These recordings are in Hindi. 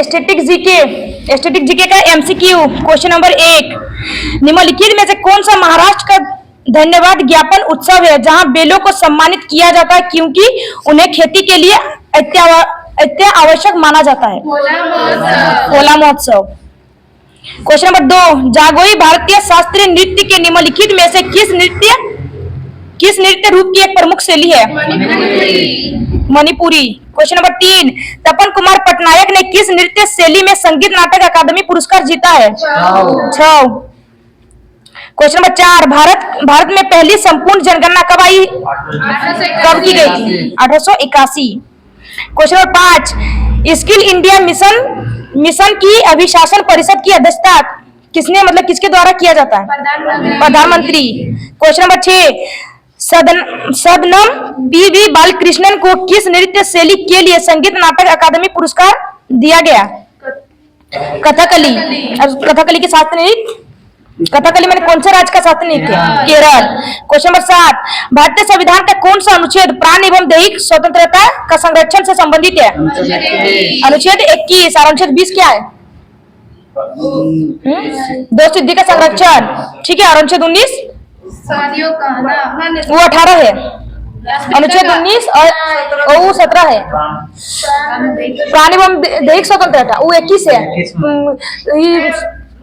स्टैटिक जीके का एमसीक्यू क्वेश्चन नंबर 1। निम्नलिखित में से कौन सा महाराष्ट्र का धन्यवाद ज्ञापन उत्सव है जहां बेलों को सम्मानित किया जाता है क्योंकि उन्हें खेती के लिए आवश्यक माना जाता है? पोला महोत्सव। Question number 2। जागोई भारतीय शास्त्रीय नृत्य के निम्नलिखित में से किस नृत्य रूप की एक प्रमुख शैली है? मणिपुरी। Question number 3। तपन कुमार पटनायक ने किस नृत्य शैली में संगीत नाटक अकादमी पुरस्कार जीता है? छाव। Question number 4। भारत में पहली संपूर्ण जनगणना कब की गई थी? 1881। Question number 5। Skill India mission की अभिशासन परिषद की अध्यक्षता किसके द्वारा किया जाता है? प्रधानमंत्री। Question number 6। सदनम पी.वी. बालकृष्णन को किस नृत्य शैली के लिए संगीत नाटक अकादमी पुरस्कार दिया गया? कथकली। कथकली के शास्त्रीय नृत्य, कथकली में कौन से राज्य का शास्त्रीय नृत्य? केरल। Question number 7। भारतीय संविधान का कौन सा अनुच्छेद प्राण एवं दैहिक स्वतंत्रता का संरक्षण से संबंधित है? अनुच्छेद 21। और अनुच्छेद 20 क्या है? दो सिद्धि का संरक्षण। ठीक है। और अनुच्छेद 19 वो 18 है। अनुच्छेद 19 और वो 17 है। प्राणी एवं दैहिक स्वतंत्रता वो 21 है।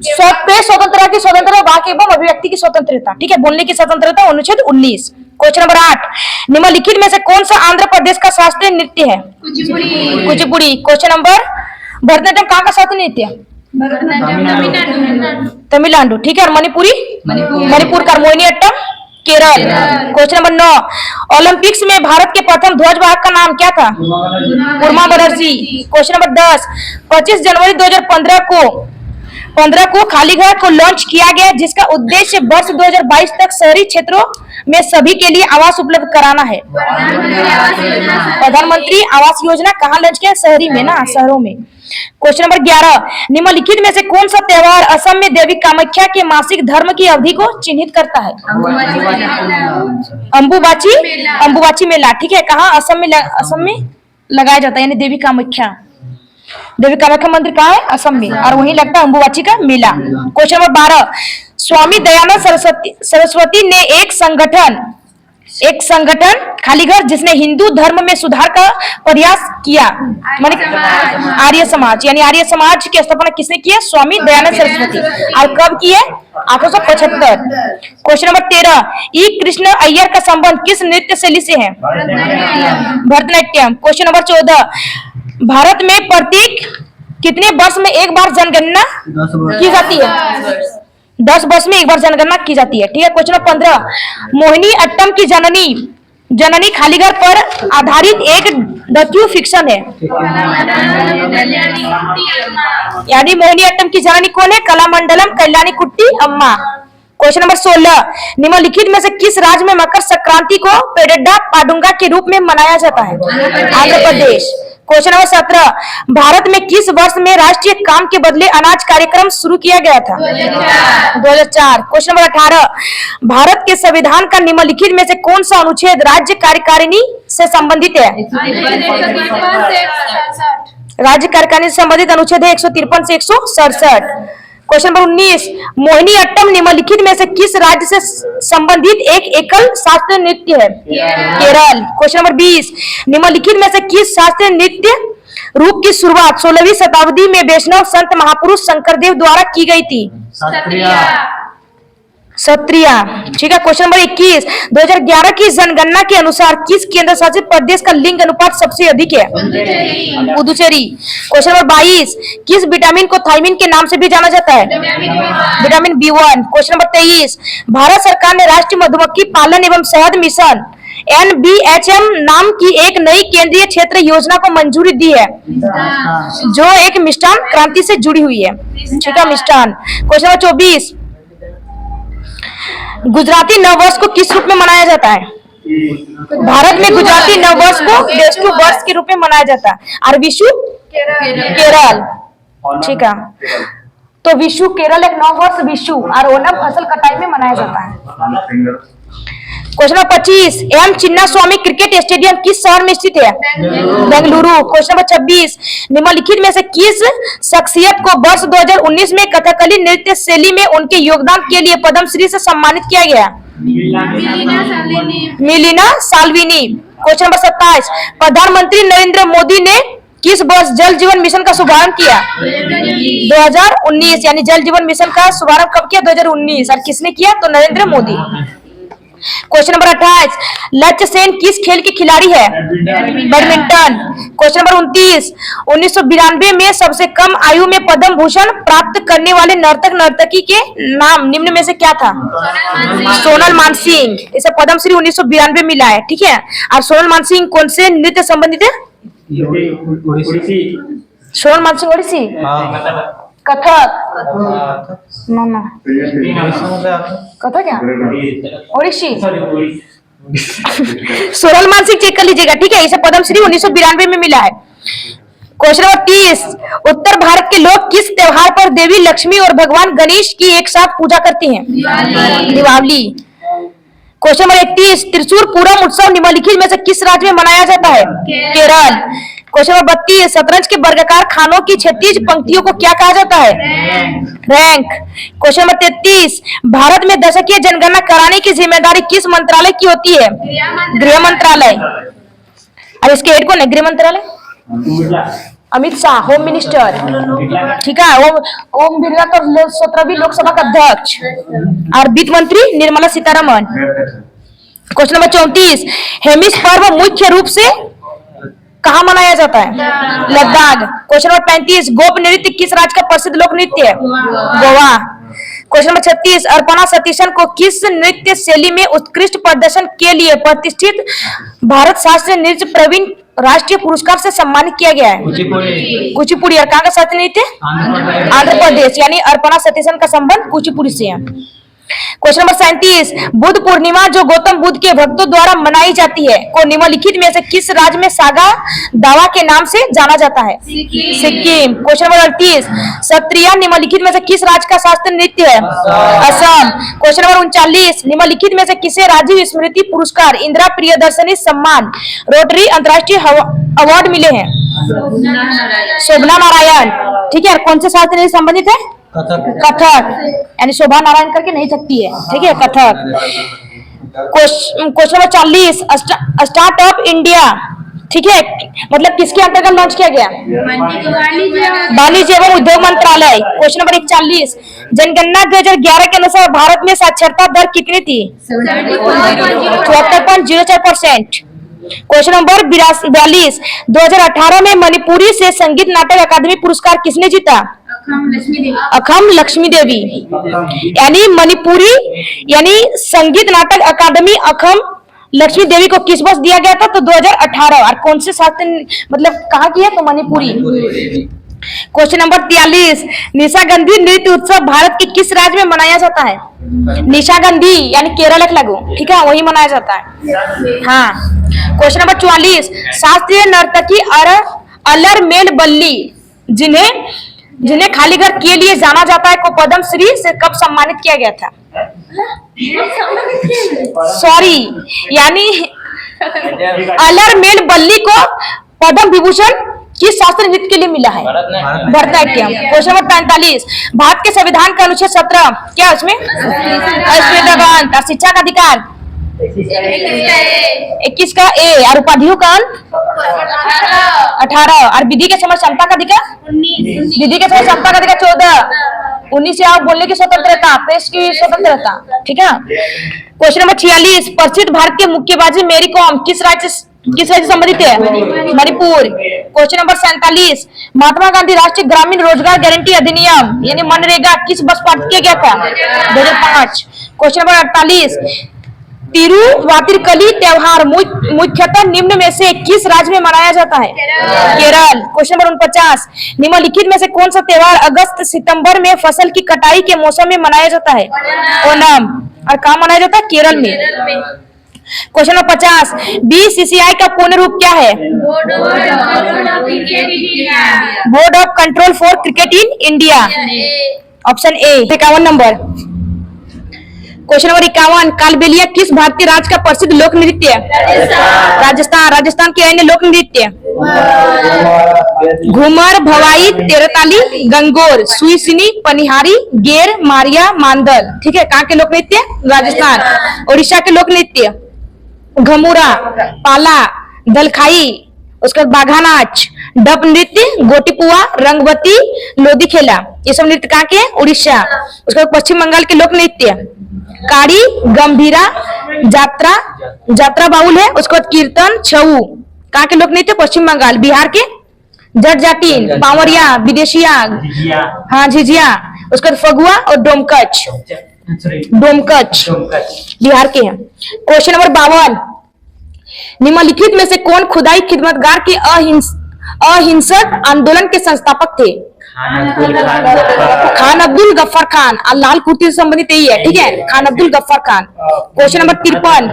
स्वतंत्रता की स्वतंत्रता, वाक एवं अभिव्यक्ति की स्वतंत्रता, ठीक है, बोलने की स्वतंत्रता अनुच्छेद 19। Question number 8। निम्नलिखित में से कौन सा आंध्र प्रदेश का शास्त्रीय नृत्य है? कुचिपुड़ी। Question number. भरतनाट्यम कहाँ का शास्त्रीय नृत्य है? तमिलनाडु। ठीक है। और मणिपुर का Mohiniattam Kerala. Question number 9। Olympics में भारत के प्रथम ध्वजवाहक का नाम क्या था? उर्मा बनर्जी। Question number 10। 25 जनवरी 2015 को खालीघर को लॉन्च किया गया जिसका उद्देश्य वर्ष 2022 तक शहरी क्षेत्रों में सभी के लिए आवास उपलब्ध कराना है? प्रधानमंत्री आवास योजना। कहाँ लॉन्च किया? शहरी में ना, शहरों में। Question number 11। निम्नलिखित में से कौन सा त्योहार असम में देवी कामाख्या के मासिक धर्म की अवधि को चिन्हित करता है? अंबुबाची मेला। ठीक है। कहाँ? असम में लगाया जाता है, यानी देवी कामाख्या मंदिर कहाँ है? असम में। और वहीं लगता है अंबुबाची का मेला। Question number 12। स्वामी दयानंद सरस्वती ने एक संगठन खालीघर जिसने हिंदू धर्म में सुधार का प्रयास किया, आर्य समाज, यानी आर्य समाज की स्थापना किसने की है? स्वामी दयानंद सरस्वती। और कब की है? 1875। Question number 13। ई कृष्ण अय्यर का संबंध किस नृत्य शैली से है? भरतनाट्यम। Question number 14। भारत में प्रत्येक कितने वर्ष में एक बार जनगणना की जाती है? 10 वर्ष में एक बार जनगणना की जाती है। ठीक है। Question number 15। मोहिनी अट्टम की जननी खालीघर पर आधारित एक डॉक्यू फिक्शन है, यानी मोहिनी अट्टम की जननी कौन है? कलामंडलम कल्याणी कुट्टी अम्मा। Question number 16। निम्नलिखित में से किस राज्य में मकर संक्रांति को पेरेड्डा पाडुंगा के रूप में मनाया जाता है? आंध्र प्रदेश। Question number 17। भारत में किस वर्ष में राष्ट्रीय काम के बदले अनाज कार्यक्रम शुरू किया गया था? 2004। Question number 18। भारत के संविधान का निम्नलिखित में से कौन सा अनुच्छेद राज्य कार्यकारिणी से संबंधित है? राज्य कार्यकारिणी से संबंधित अनुच्छेद है 153 से 167। Question number 19। मोहिनी अट्टम निम्नलिखित में से किस राज्य से संबंधित एक एकल शास्त्रीय नृत्य है? केरल। Question number 20। निम्नलिखित में से किस शास्त्रीय नृत्य रूप की शुरुआत 16वीं शताब्दी में वैष्णव संत महापुरुष शंकरदेव द्वारा की गई थी? सत्रिया। ठीक है। Question number 21। 2011 की जनगणना के अनुसार किस केंद्र शासित प्रदेश का लिंग अनुपात सबसे अधिक है? पुदुचेरी। Question number 22। किस विटामिन को थायमिन के नाम से भी जाना जाता है? Vitamin B1। Question number 23। Bharat सरकार ने राष्ट्रीय मधुमक्खी पालन एवं शहद मिशन NBHM नाम की एक नई केंद्रीय क्षेत्र योजना को मंजूरी दी है जो एक मिष्ठान क्रांति से जुड़ी हुई है। ठीक है, मिष्ठान। Question number 24। गुजराती नववर्ष को किस रूप में मनाया जाता है? भारत में गुजराती नववर्ष को विषु वर्ष के रूप में मनाया जाता है और विषु केरल। ठीक है। तो विषु केरल एक नववर्ष विषु और ओणम फसल कटाई में मनाया जाता है। क्वेश्चन नंबर 25, एम चिन्ना स्वामी क्रिकेट स्टेडियम किस शहर में स्थित है? बेंगलुरु। क्वेश्चन नंबर 26, निम्नलिखित में से किस शख्सियत को वर्ष 2019 में कथकली नृत्य शैली में उनके योगदान के लिए पद्मश्री से सम्मानित किया गया? मिलिना साल्विनी। क्वेश्चन नंबर 27, प्रधानमंत्री नरेंद्र मोदी ने किस वर्ष जल जीवन मिशन का शुभारंभ किया? 2019। यानी जल जीवन मिशन का शुभारंभ कब किया? 2019। और किसने किया? तो नरेंद्र मोदी। क्वेश्चन नंबर 28, लक्ष्य सेन किस खेल के खिलाड़ी है? बैडमिंटन। क्वेश्चन नंबर 29, 1992 में सबसे कम आयु में पद्म भूषण प्राप्त करने वाले नर्तक नर्तकी के नाम निम्न में से क्या था? सोनल मानसिंह। इसे पद्मश्री 1992 मिला है, ठीक है। और सोनल मानसिंह कौन से नृत्य संबंधित है? सोनल मानसिंह ओडिसी, कथक, ना कथक क्या? ओडिसी। सोनल मानसिंह चेक कर लीजिएगा, ठीक है। इसे पद्मश्री 1992 में मिला है। क्वेश्चन नंबर 30, उत्तर भारत के लोग किस त्योहार पर देवी लक्ष्मी और भगवान गणेश की एक साथ पूजा करते हैं? दिवाली। क्वेश्चन नंबर 31, त्रिशूर पूरम उत्सव निम्नलिखित में से किस राज्य में मनाया जाता है? केरल। क्वेश्चन नंबर 32, शतरंज के वर्गाकार खानों की 36 पंक्तियों को क्या कहा जाता है? रैंक। क्वेश्चन नंबर 33, भारत में दशकीय जनगणना कराने की जिम्मेदारी किस मंत्रालय की होती है? गृह मंत्रालय। और इसके हेड कौन है? गृह मंत्रालय अमित शाह, होम मिनिस्टर, ठीक है। ओम बिरला तो 17वीं लोकसभा का अध्यक्ष। और वित्त मंत्री निर्मला सीतारमण। क्वेश्चन नंबर 34, हेमिस पर्व मुख्य रूप से कहाँ मनाया जाता है? लद्दाख। क्वेश्चन नंबर 35, गोप नृत्य किस राज्य का प्रसिद्ध लोक नृत्य है? गोवा। क्वेश्चन नंबर 36, अर्पणा सतीशन को किस नृत्य शैली में उत्कृष्ट प्रदर्शन के लिए प्रतिष्ठित भारत शास्त्रीय नृत्य प्रवीण राष्ट्रीय पुरस्कार से सम्मानित किया गया है? कुचिपुड़ी। और कहाँ का शास्त्रीय नृत्य? आंध्र प्रदेश। यानी अर्पणा सतीशन का संबंध कुचिपुड़ी से है। क्वेश्चन नंबर 37, बुद्ध पूर्णिमा जो गौतम बुद्ध के भक्तों द्वारा मनाई जाती है को निम्नलिखित में से किस राज्य में सागा दावा के नाम से जाना जाता है? सिक्किम। क्वेश्चन नंबर 38, सत्रिया निम्नलिखित में से किस राज्य का शास्त्रीय नृत्य है? असम। क्वेश्चन नंबर 39, निम्नलिखित में से किसे राजीव स्मृति पुरस्कार, इंदिरा प्रियदर्शनी सम्मान, रोटरी अंतर्राष्ट्रीय अवार्ड मिले हैं? शोभना नारायण, ठीक है। कौन से शास्त्र से संबंधित है? कथक। यानी शोभा नारायण करके नहीं सकती है, ठीक है, Kathak. Question number 40, startup India, ठीक है, मतलब किसके अंतर्गत लॉन्च किया गया? वाणिज्य एवं उद्योग मंत्रालय। क्वेश्चन नंबर 41, जनगणना 2011 के अनुसार भारत में साक्षरता दर कितनी थी? 74.04%। क्वेश्चन नंबर 42, 2018 में मणिपुरी से संगीत नाटक अकादमी पुरस्कार किसने जीता? अखम लक्ष्मी देवी। यानी मणिपुरी यानी संगीत नाटक अकादमी अखम लक्ष्मी देवी को किस वर्ष दिया गया था? तो 2018। और कौन से शास्त्र मतलब कहाँ की है? तो मणिपुरी। क्वेश्चन नंबर 43, निशागंधी नृत्य उत्सव भारत के किस राज्य में मनाया जाता है? निशागंधी यानी केरल एक लागू, ठीक है, वही मनाया जाता है। हाँ। क्वेश्चन नंबर 44, शास्त्रीय नर्तकी अलर मेल बल्ली जिन्हें खाली घर के लिए जाना जाता है को पद्मश्री से कब सम्मानित किया गया था? सॉरी, यानी अलर मेल बल्ली को पद्म विभूषण किस शास्त्र नृत्य के लिए मिला है? भरतनाट्यम। क्वेश्चन नंबर 45, भारत के संविधान का अनुच्छेद 17 क्या उसमें? शिक्षा का अधिकार 21 का ए। और उपाधियों का 18। और विधि के समय क्षमता का अधिकार 19। विधि के समय क्षमता का अधिकार 14। 19 से आप बोलने की स्वतंत्रता, प्रेस की स्वतंत्रता, ठीक है। क्वेश्चन नंबर 46, प्रसिद्ध भारत के मुक्केबाजी मेरी कॉम किस राज्य से संबंधित है? मणिपुर। क्वेश्चन नंबर 47, महात्मा गांधी राष्ट्रीय ग्रामीण रोजगार गारंटी अधिनियम यानी मनरेगा किस वर्ष पारित किया गया था? 2005। क्वेश्चन नंबर 48, तिरुवातिरकली त्योहार मुख्यतः निम्न में से किस राज्य में मनाया जाता है? केरल। क्वेश्चन नंबर 49, निम्नलिखित में से कौन सा त्योहार अगस्त सितंबर में फसल की कटाई के मौसम में मनाया जाता है? ओणम। और कहाँ मनाया जाता है? केरल में। क्वेश्चन नंबर 50, बीसीसीआई का पूर्ण रूप क्या है? Board of control for cricket in India. Option A. 51 number. Question number 51, Kalbelia किस भारतीय राज्य का प्रसिद्ध लोक नृत्य है? राजस्थान। राजस्थान के अन्य लोक नृत्य घूमर, भवाई, तेरताली, गंगोर, सुईसिनी, पनिहारी, गेर, मारिया, मांदल। ठीक है, कहाँ के लोक नृत्य? राजस्थान। उड़ीसा के लोक नृत्य घमुरा, पाला, दलखाई, उसके बाद बाघा नाच, डप नृत्य, गोटीपुआ, रंगवती, लोदी खेला। ये सब नृत्य कहाँ के? उड़ीसा। उसके बाद पश्चिम बंगाल के लोक नृत्य कारी, गंभीरा, जात्रा, जात्रा बाउल है। उसके बाद कीर्तन, छऊ। कहाँ के लोक नृत्य? पश्चिम बंगाल। बिहार के जट जाटिन, पावरिया, विदेशिया, हाँ झिझिया। उसके बाद फगुआ और डोमकच। डोमकच बिहार के हैं। क्वेश्चन नंबर 52, निम्नलिखित में से कौन खुदाई खिदमतगार के अहिंसक आंदोलन के संस्थापक थे? खान अब्दुल गफ्फार खान। लाल कुर्ती से संबंधित यही है। ठीक है, Khan Abdul Ghaffar Khan. Question number 53,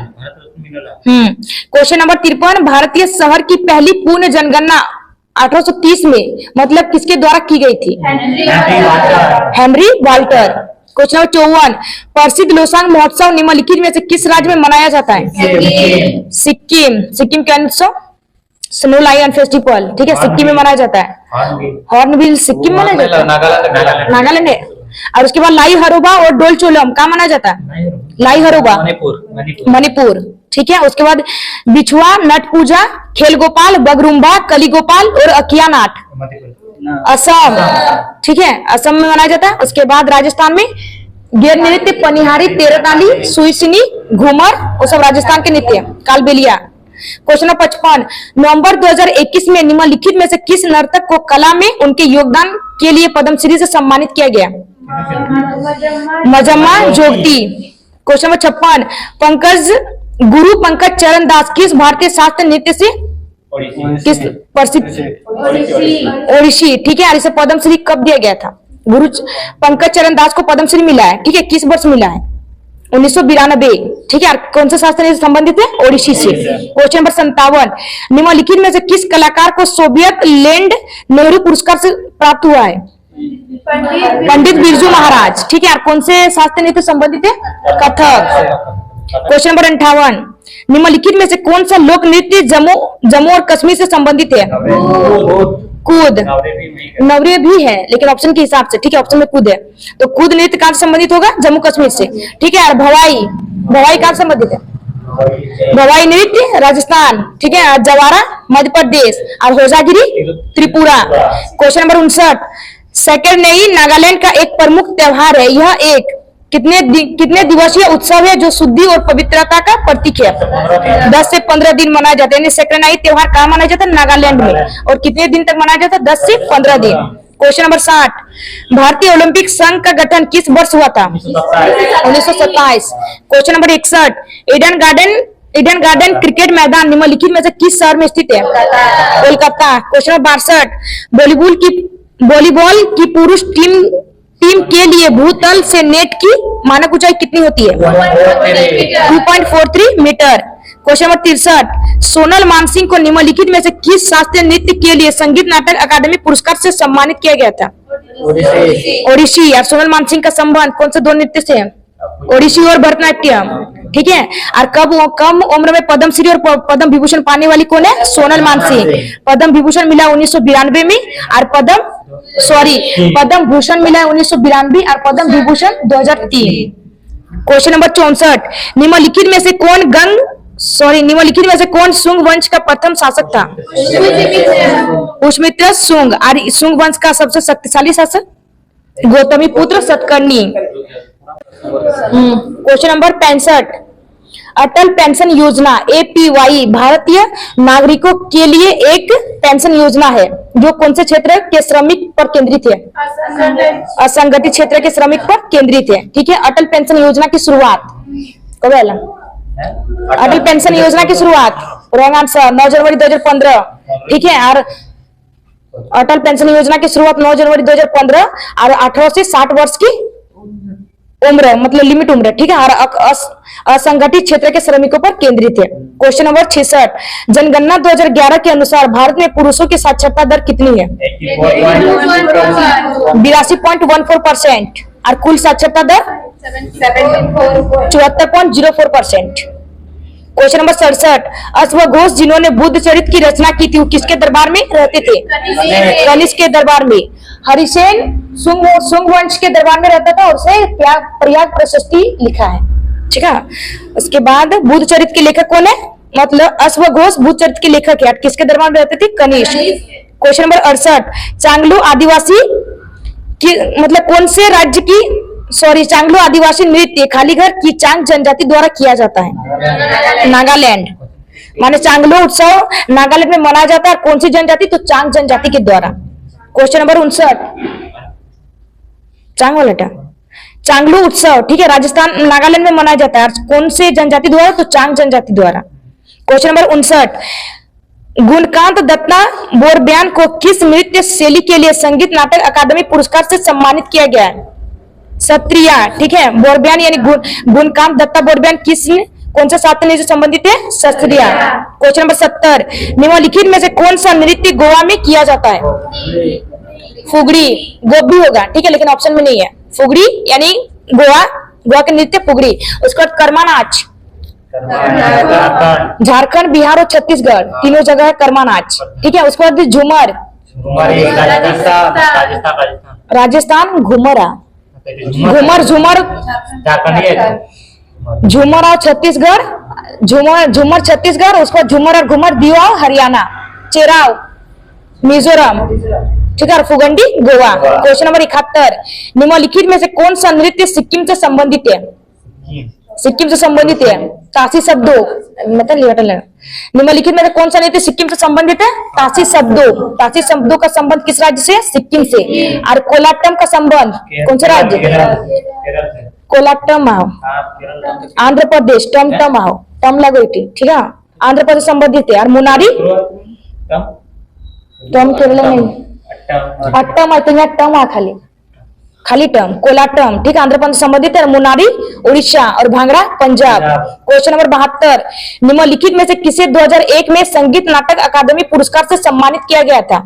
question number 53, भारतीय शहर की पहली पूर्ण जनगणना 1830 में मतलब किसके द्वारा की गई थी? Henry Walter. क्वेश्चन नंबर 54, प्रसिद्ध लोसांग महोत्सव निम्नलिखित में से किस राज्य में मनाया जाता है? सिक्किम। सिक्किम के उत्सव स्नो लायन फेस्टिवल। ठीक है, सिक्किम में मनाया जाता है। हॉर्नबिल सिक्किम में मनाया जाता है, नागालैंड है। और उसके बाद लाई हरोबा और डोलचोलम कहाँ मनाया जाता है? लाई हरोबा मणिपुर। ठीक है, उसके बाद बिछुआ, नट पूजा, खेल गोपाल, बगरुम्बा, कली गोपाल और अकिया नाट असम। ठीक है, असम में मनाया जाता है। उसके बाद राजस्थान में गेर नृत्य, पनिहारी, तेरताली, सुईसिनी, घूमर, वो सब राजस्थान के नृत्य। कालबेलिया। क्वेश्चन नंबर 55, नवंबर 2021 में निम्नलिखित में से किस नर्तक को कला में उनके योगदान के लिए पद्मश्री से सम्मानित किया गया? मजम्मा जोगती। क्वेश्चन नंबर 56, गुरु पंकज चरण दास किस भारतीय शास्त्रीय नृत्य से किस प्रसिद्ध? ओडिसी। ठीक है, और इसे पद्मश्री कब दिया गया था? गुरु पंकज चरण दास को पद्मश्री मिला है। ठीक है, किस वर्ष मिला है? 1992। ठीक है, कौन से शास्त्र से संबंधित है? ओडिसी से। क्वेश्चन नंबर 57, निम्नलिखित में से किस कलाकार को सोवियत लैंड नेहरू पुरस्कार से प्राप्त हुआ है? पंडित बिरजू महाराज। ठीक है, कौन से शास्त्र नृत्य संबंधित है? कथक। क्वेश्चन नंबर 58, निम्नलिखित में से कौन सा लोक नृत्य जम्मू और कश्मीर से संबंधित है? कूद। नवरे भी है लेकिन ऑप्शन के हिसाब से। ठीक है, ऑप्शन में कूद है, तो कूद नृत्य कहाँ से संबंधित होगा? जम्मू कश्मीर से। ठीक है, और भवाई, भवाई कहाँ से संबंधित है? भवाई नृत्य राजस्थान। ठीक है, जवारा मध्य प्रदेश और होजागिरी त्रिपुरा। क्वेश्चन नंबर 59, सेकेंडनेई नागालैंड का एक प्रमुख त्योहार है। यह एक कितने दिवसीय उत्सव है जो शुद्धि और पवित्रता का प्रतीक है? 10 से 15 दिन मनाया जाता है। सेकेंडनेई त्योहार कहाँ मनाया जाता है? नागालैंड में। और कितने दिन तक मनाया जाता है? 10 से 15 दिन। क्वेश्चन नंबर 60, भारतीय ओलंपिक संघ का गठन किस वर्ष हुआ था? 1927। Question number 61, Eden garden cricket मैदान निम्नलिखित में से किस शहर में स्थित है? कोलकाता। क्वेश्चन नंबर 62, वॉलीबॉल की पुरुष टीम के लिए भूतल से नेट की मानक ऊंचाई कितनी होती है? 2.43 metre. Question number 63, Sonal Mansingh को निम्नलिखित में से किस शास्त्रीय नृत्य के लिए संगीत नाटक अकादमी पुरस्कार से सम्मानित किया गया था? ओडिसी। और सोनल मानसिंह का संबंध कौन से दो नृत्य से है? ओडिसी और भरतनाट्यम। ठीक है, और कम उम्र में पद्मश्री और पद्म विभूषण पाने वाली कौन है? सोनल मानसिंह। पद्म विभूषण मिला 1992 में और पद्म भूषण मिला 1992 और पद्म विभूषण 2003। क्वेश्चन नंबर 64, निम्नलिखित में से कौन सुंग वंश का प्रथम शासक था? पुष्यमित्र सुंग। और सुंग वंश का सबसे शक्तिशाली शासक? गौतमी पुत्र सतकर्णी। क्वेश्चन नंबर 65, अटल पेंशन योजना APY भारतीय नागरिकों के लिए एक पेंशन योजना है जो कौन से क्षेत्र के श्रमिक पर केंद्रित है? असंगठित क्षेत्र के श्रमिक पर केंद्रित है। ठीक है, अटल पेंशन योजना की शुरुआत कब हुआ? अटल पेंशन योजना की शुरुआत रॉन्ग आंसर 9 जनवरी 2015। ठीक है, और अटल पेंशन योजना की शुरुआत 9 जनवरी 2015 और 18 से 60 वर्ष की उम्र मतलब लिमिट उम्र। ठीक है, और असंगठित क्षेत्र के श्रमिकों पर केंद्रित है। क्वेश्चन नंबर 66, जनगणना 2011 के अनुसार भारत में पुरुषों की साक्षरता दर कितनी है? 82.14% और कुल साक्षरता दर 74.04%। क्वेश्चन नंबर 67, अश्वघोष जिन्होंने बुद्ध चरित्र की रचना की थी वो किसके दरबार में रहते थे? कनिष्क के दरबार में। हरिसेन शुंग वंश के दरबार में रहता था और उसे प्रयाग प्रशस्ति लिखा है, ठीक है। उसके बाद बुद्ध चरित्र के लेखक कौन है? मतलब अश्वघोष बुद्ध चरित्र के लेखक है, किसके दरबार में रहते थे? कनिष्क। क्वेश्चन नंबर 68, चांगलू आदिवासी की मतलब कौन से राज्य की चांगलू आदिवासी नृत्य खाली घर की चांग जनजाति द्वारा किया जाता है? नागालैंड। माने चांगलू उत्सव नागालैंड में मनाया जाता है, कौन सी जनजाति? तो चांग जनजाति के द्वारा। क्वेश्चन नंबर 59, चांग वाला चांगलू उत्सव, ठीक है, राजस्थान नागालैंड में मनाया जाता है, कौन से जनजाति द्वारा? तो चांग जनजाति द्वारा। क्वेश्चन नंबर 59, गुणकांत दत्ता बोरब्यान को किस नृत्य शैली के लिए संगीत नाटक अकादमी पुरस्कार से सम्मानित किया गया है? सत्रिया, ठीक है। बोरब्यान यानी गुणकांत दत्ता बोरब्यान कौन सा शास्त्रीय नृत्य से संबंधित है? सत्रिया। क्वेश्चन नंबर 70, निम्नलिखित में से कौन सा नृत्य गोवा में किया जाता है? फुगड़ी, गोबी होगा, ठीक है, लेकिन ऑप्शन में नहीं है। फुगड़ी यानी गोवा के नृत्य फुगड़ी। उसके बाद कर्मा नाच, झारखंड, बिहार और छत्तीसगढ़ तीनों जगह है कर्मा नाच, ठीक है। उसके बाद झूमर, राजस्थान घूमरा, झूमर और छत्तीसगढ़, झूमर छत्तीसगढ़। उसके बाद झूमर और घूमर दियो हरियाणा, चेराव मिजोरम, ठीक है, फुगंडी गोवा। क्वेश्चन नंबर 71, निम्नलिखित में से कौन सा नृत्य सिक्किम से संबंधित है? सिक्किम से संबंधित है? ताशी शब्दों मतलब निम्नलिखित में से कौन सा नृत्य सिक्किम से संबंधित है? ताशी शब्दों का संबंध किस राज्य से? सिक्किम से। और कोलाटम का संबंध कौन से राज्य? कोलाटम आओ आंध्र प्रदेश, टम आओ टम लगोटी, ठीक है, आंध्र प्रदेश संबंधित है। और मुनारी टम केरल में अट्टम आई तो टम आ खाली टर्म कोलाटम, ठीक है, आंध्र प्रदेश संबंधित है। मुनारी उड़ीसा और भांगड़ा पंजाब। क्वेश्चन नंबर 72, निम्नलिखित में से किसे 2001 में संगीत नाटक अकादमी पुरस्कार से सम्मानित किया गया था?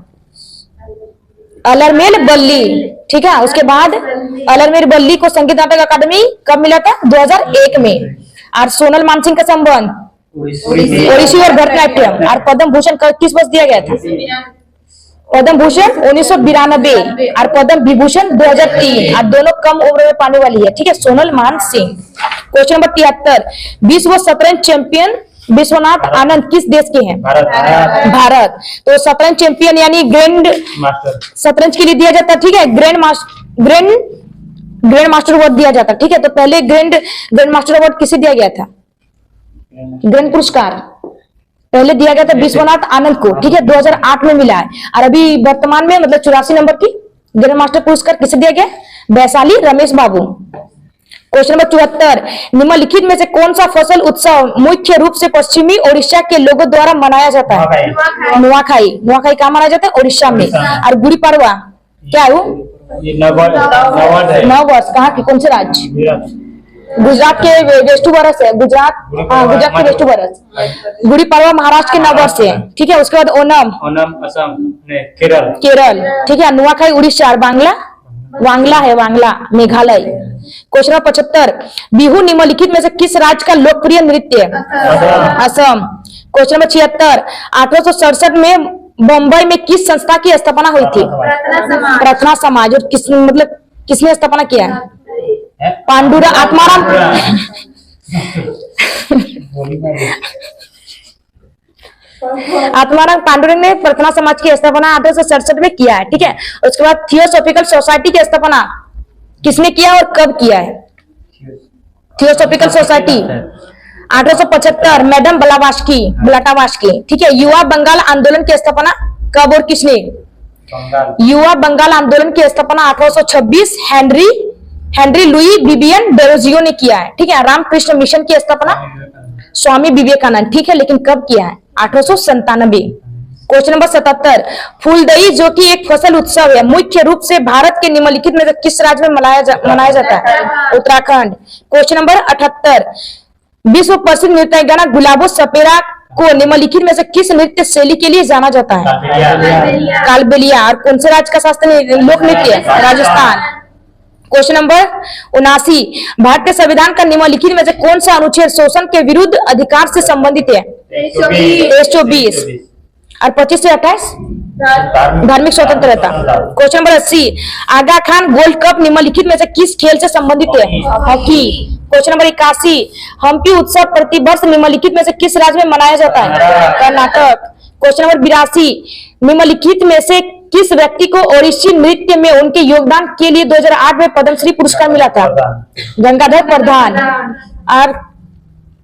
अलरमेल बल्ली, ठीक है। उसके बाद अलरमेल बल्ली को संगीत नाटक अकादमी कब मिला था? 2001 में। और सोनल मानसिंह का संबंध ओडिसी और भरतनाट्यम। और पद्म भूषण किस वर्ष दिया गया था? पद्म भूषण 1992 और पद्म विभूषण 2003, और दोनों कम उम्र में पाने वाली है, ठीक है, सोनल मान सिंह। क्वेश्चन नंबर 73, विश्व शतरंज चैंपियन विश्वनाथ आनंद किस देश के हैं? भारत। तो शतरंज चैंपियन यानी ग्रैंड शतरंज के लिए दिया जाता है, ठीक है, ग्रैंड मास्टर अवार्ड दिया जाता है, ठीक है। तो पहले ग्रैंड मास्टर अवार्ड किसे दिया गया था? ग्रैंड पुरस्कार पहले दिया गया था विश्वनाथ आनंद को, ठीक है, 2008 में मिला है। और अभी वर्तमान में मतलब 84 नंबर की ग्रैंड मास्टर पुरस्कार किसे दिया गया? वैशाली रमेश बाबू। क्वेश्चन नंबर 74, निम्नलिखित में से कौन सा फसल उत्सव मुख्य रूप से पश्चिमी ओडिशा के लोगों द्वारा मनाया जाता है? नुआखाई। नुआखाई कहाँ मनाया जाता है? ओडिशा में। और गुड़ी पड़वा क्या है? नव वर्ष कहाँ की, कौन से राज्य? गुजरात के वेस्टू बरस है, गुजरात के वेस्टू बरस। गुड़ी पड़वा महाराष्ट्र के नव वर्ष है, ठीक है। उसके बाद ओनम असम केरल, ठीक है। नुआखाई उड़ीसा। वांगला है वांगला मेघालय। क्वेश्चन नंबर 75, बिहू निम्नलिखित में से किस राज्य का लोकप्रिय नृत्य है? असम। क्वेश्चन नंबर 76, 1867 में बम्बई में किस संस्था की स्थापना हुई थी? प्रार्थना समाज। और किसने स्थापना किया है? पांडुरा आत्माराम आत्माराम पांडुरंग ने प्रार्थना समाज की स्थापना 1867 में किया है, ठीक है। उसके बाद थियोसॉफिकल सोसाइटी की स्थापना किसने किया और कब किया है? थियोसॉफिकल सोसाइटी 1875 मैडम ब्लाटावास्की, ठीक है। युवा बंगाल आंदोलन की स्थापना कब और किसने? युवा बंगाल आंदोलन की स्थापना 1826 हेनरी लुई बिबियन डेरोजियो ने किया है, ठीक है। रामकृष्ण मिशन की स्थापना स्वामी विवेकानंद, ठीक है, लेकिन कब किया है? 1897। क्वेश्चन नंबर 77, फूलदई जो कि एक फसल उत्सव है मुख्य रूप से भारत के निम्नलिखित में किस राज्य में मनाया जाता है? उत्तराखंड। क्वेश्चन नंबर 78, विश्व प्रसिद्ध नृत्य गाना गुलाबो सपेरा को निम्नलिखित में से किस नृत्य शैली के लिए जाना जाता है? कालबेलिया। और कौन से राज्य का शास्त्रीय लोक नृत्य है? राजस्थान। क्वेश्चन नंबर 79, भारतीय संविधान का निम्नलिखित में से कौन सा अनुच्छेद शोषण के विरुद्ध अधिकार से संबंधित है? 320। और 25 से 28 धार्मिक स्वतंत्रता। क्वेश्चन नंबर 80, आगा खान गोल्ड कप निम्नलिखित में से किस खेल से संबंधित है? हॉकी। क्वेश्चन नंबर 81, हम्पी उत्सव प्रतिवर्ष निम्नलिखित में से किस राज्य में मनाया जाता है? कर्नाटक। क्वेश्चन नंबर 82, निम्नलिखित में से किस व्यक्ति को ओडिसी नृत्य में उनके योगदान के लिए 2008 में पद्मश्री पुरस्कार मिला था? गंगाधर प्रधान। और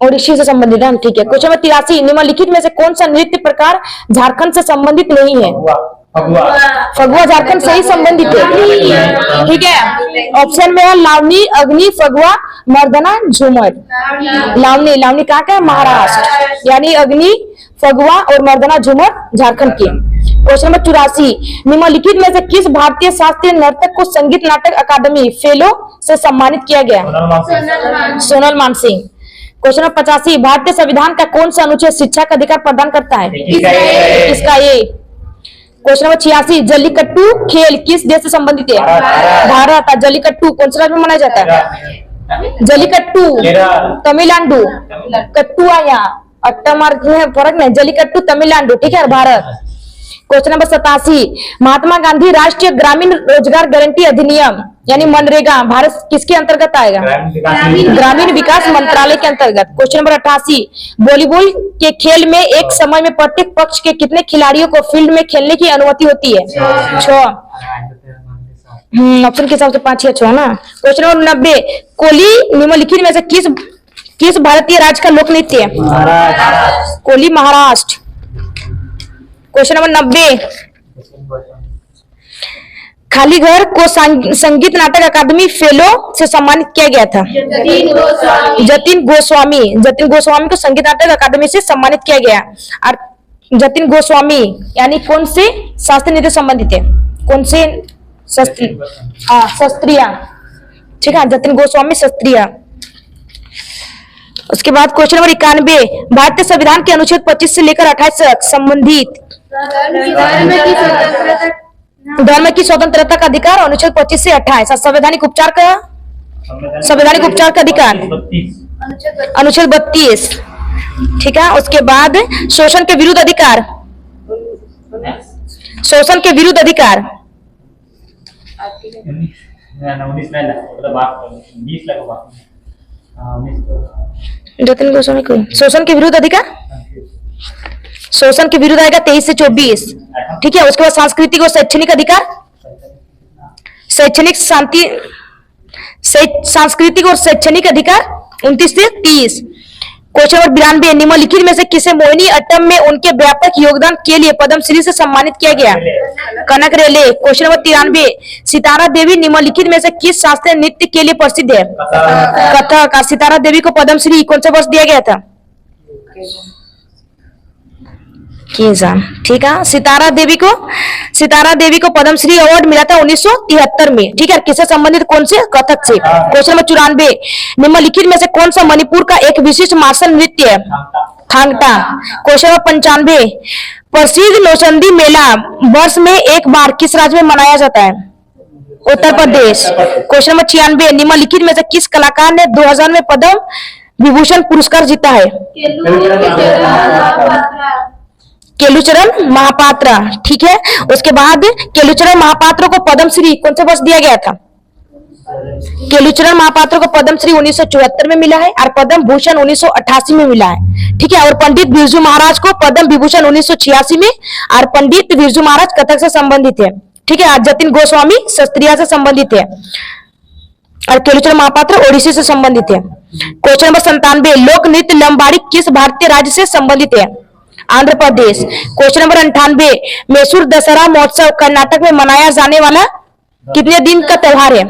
ओडिसी से संबंधित है, ठीक है। क्वेश्चन नंबर 83, निम्नलिखित में से कौन सा नृत्य प्रकार झारखंड से संबंधित नहीं है? फगुआ झारखंड से ही संबंधित है, ठीक है। ऑप्शन में है लावनी, अग्नि, फगुआ, मर्दना, झूमर। लावनी कहाँ का? महाराष्ट्र। यानी अग्नि, फगुआ और मर्दना झूमर झारखंड की। क्वेश्चन नंबर 84, निम्नलिखित में से किस भारतीय शास्त्रीय नर्तक को संगीत नाटक अकादमी फेलो से सम्मानित किया गया? सोनल मानसिंह। क्वेश्चन नंबर 85, भारतीय संविधान का कौन सा अनुच्छेद शिक्षा का अधिकार प्रदान करता है? इसका ये। क्वेश्चन नंबर 86, जल्लीकट्टू खेल किस देश से संबंधित है? भारत। जल्लीकट्टू कौन से राज्य में मनाया जाता है? जल्लीकट्टू तमिलनाडु, कट्टू आया अट्टा मार्ग में फर्क नहीं, जल्लीकट्टू तमिलनाडु, ठीक है। भारत। क्वेश्चन नंबर 87, महात्मा गांधी राष्ट्रीय ग्रामीण रोजगार गारंटी अधिनियम यानी मनरेगा भारत किसके अंतर्गत आएगा? ग्रामीण विकास मंत्रालय के अंतर्गत। क्वेश्चन नंबर 88, वॉलीबॉल के खेल में एक समय में प्रत्येक पक्ष के कितने खिलाड़ियों को फील्ड में खेलने की अनुमति होती है? 6। ऑप्शन के हिसाब से 5 या 6 ना। क्वेश्चन नंबर 90, कोली निम्नलिखित में से किस भारतीय राज्य का लोक नृत्य है? कोली महाराष्ट्र। क्वेश्चन नंबर 90, खाली घर को संगीत नाटक अकादमी फेलो से सम्मानित किया गया था? जतिन गोस्वामी को संगीत नाटक अकादमी से सम्मानित किया गया। और जतिन गोस्वामी यानी कौन से शास्त्रीय नृत्य संबंधित है? कौन से शास्त्रीय, ठीक है। जतिन गोस्वामी शास्त्रीय। उसके बाद क्वेश्चन नंबर 91, भारतीय संविधान के अनुच्छेद 25 से लेकर 28 तक संबंधित धर्म की स्वतंत्रता का अधिकार अनुच्छेद 25 से 28। संवैधानिक उपचार का अधिकार अनुच्छेद 32, ठीक है। उसके बाद शोषण के विरुद्ध अधिकार, जतिन गोस्वामी को शोषण के विरुद्ध अधिकार, शोषण के विरुद्ध आएगा 23 से 24, ठीक है। उसके बाद सांस्कृतिक और शैक्षणिक अधिकार, सांस्कृतिक और शैक्षणिक अधिकार 29 से 30। क्वेश्चन नंबर 92, निम्नलिखित में से किसे मोहिनी अट्टम में उनके व्यापक योगदान के लिए पद्मश्री से सम्मानित किया गया? कनक रेले। क्वेश्चन नंबर 93, सितारा देवी निम्नलिखित में से किस शास्त्रीय नृत्य के लिए प्रसिद्ध है? कथक। सितारा देवी को पद्मश्री कौन से वर्ष दिया गया था? ठीक है। सितारा देवी को पद्मश्री अवार्ड मिला था 1973 में, ठीक है। किससे संबंधित? कौन से? कथक से। क्वेश्चन नंबर 94, निम्नलिखित में से कौन सा मणिपुर का एक विशिष्ट मार्शल नृत्य है? थांगटा। क्वेश्चन नंबर 95, प्रसिद्ध नौचंदी मेला वर्ष में एक बार किस राज्य में मनाया जाता है? उत्तर प्रदेश। क्वेश्चन नंबर 96, निम्नलिखित में से किस कलाकार ने 2000 में पद्म विभूषण पुरस्कार जीता है? केलुचरण महापात्रा, ठीक है। उसके बाद केलुचरण महापात्रा को पद्मश्री कौन से वर्ष दिया गया था? केलुचरण महापात्रा को पद्मश्री 1974 में मिला है और पद्म भूषण 1988 में मिला है, ठीक है। और पंडित बिरजू महाराज को पद्म विभूषण 1986 में, और पंडित बिरजू महाराज कथक से संबंधित है, ठीक है। जतिन गोस्वामी शास्त्रीय से संबंधित है और केलुचरण महापात्र ओडिसी से संबंधित है। क्वेश्चन नंबर 97, लोक नृत्य लंबाड़ी किस भारतीय राज्य से संबंधित है? आंध्र प्रदेश। क्वेश्चन नंबर 98, मैसूर दशहरा महोत्सव कर्नाटक में मनाया जाने वाला कितने दिन का त्योहार है?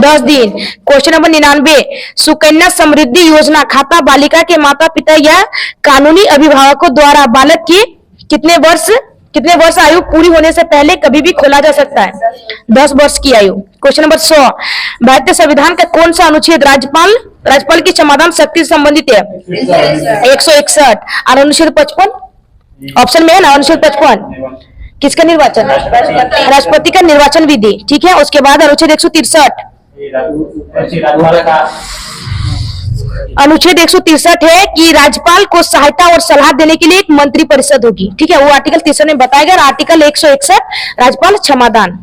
10 दिन। क्वेश्चन नंबर 99, सुकन्या समृद्धि योजना खाता बालिका के माता पिता या कानूनी अभिभावकों द्वारा बालक की कितने वर्ष आयु पूरी होने से पहले कभी भी खोला जा सकता है? 10 वर्ष की आयु। क्वेश्चन नंबर 100, भारतीय संविधान का कौन सा अनुच्छेद राज्यपाल की क्षमादान शक्ति से संबंधित है? 161। और अनुच्छेद 55 ऑप्शन में है ना, अनुच्छेद 55 किसका निर्वाचन? राष्ट्रपति का निर्वाचन विधि, ठीक है। उसके बाद अनुच्छेद 163 राजपाल का अनुच्छेद 163 है कि राज्यपाल को सहायता और सलाह देने के लिए एक मंत्री परिषद होगी। ठीक है, वो आर्टिकल 63 में बताया गया। आर्टिकल 161 राज्यपाल क्षमादान।